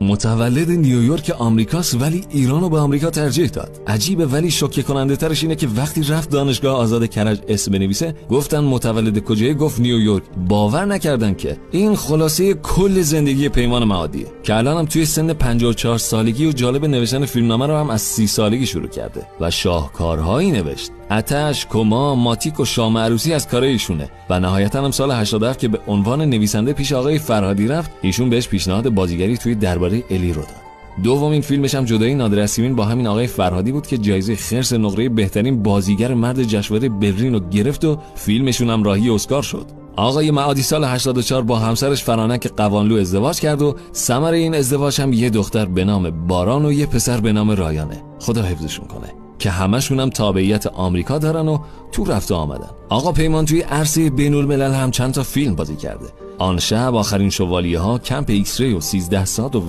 متولد نیویورک آمریکاست ولی ایرانو به آمریکا ترجیح داد. عجیبه ولی شوکه کننده ترش اینه که وقتی رفت دانشگاه آزاد کرج اسم بنویسه گفتن متولد کجایی؟ گفت نیویورک. باور نکردن که این خلاصه کل زندگی پیمان معادیه که الانم توی سن 54 سالگی و جالب نوشتن فیلمنامه رو هم از 30 سالگی شروع کرده و شاهکارهایی نوشت. آتش، کما، ماتیک و شام عروسی از کارای ایشونه و نهایتا هم سال 87 که به عنوان نویسنده پیش آقای فرهادی رفت، ایشون بهش پیشنهاد بازیگری توی درباره الی رو داد. دومین فیلمش هم جدایی نادر اسیمین با همین آقای فرهادی بود که جایزه خرس نقره بهترین بازیگر مرد جشنواره برلین رو گرفت و فیلمشون هم راهی اسکار شد. آقای معادی سال 84 با همسرش فرانک قوانلو ازدواج کرد و ثمر این ازدواج هم یه دختر به نام باران و یه پسر به نام رایانه. خدا حفظشون کنه که همشون هم تابعیت آمریکا دارن و تو رفت و آمدن. آقا پیمان توی عرصه بین‌الملل هم چند تا فیلم بازی کرده. آن شب، آخرین شوالیه ها، کمپ ایکس ری و 13 ساعت و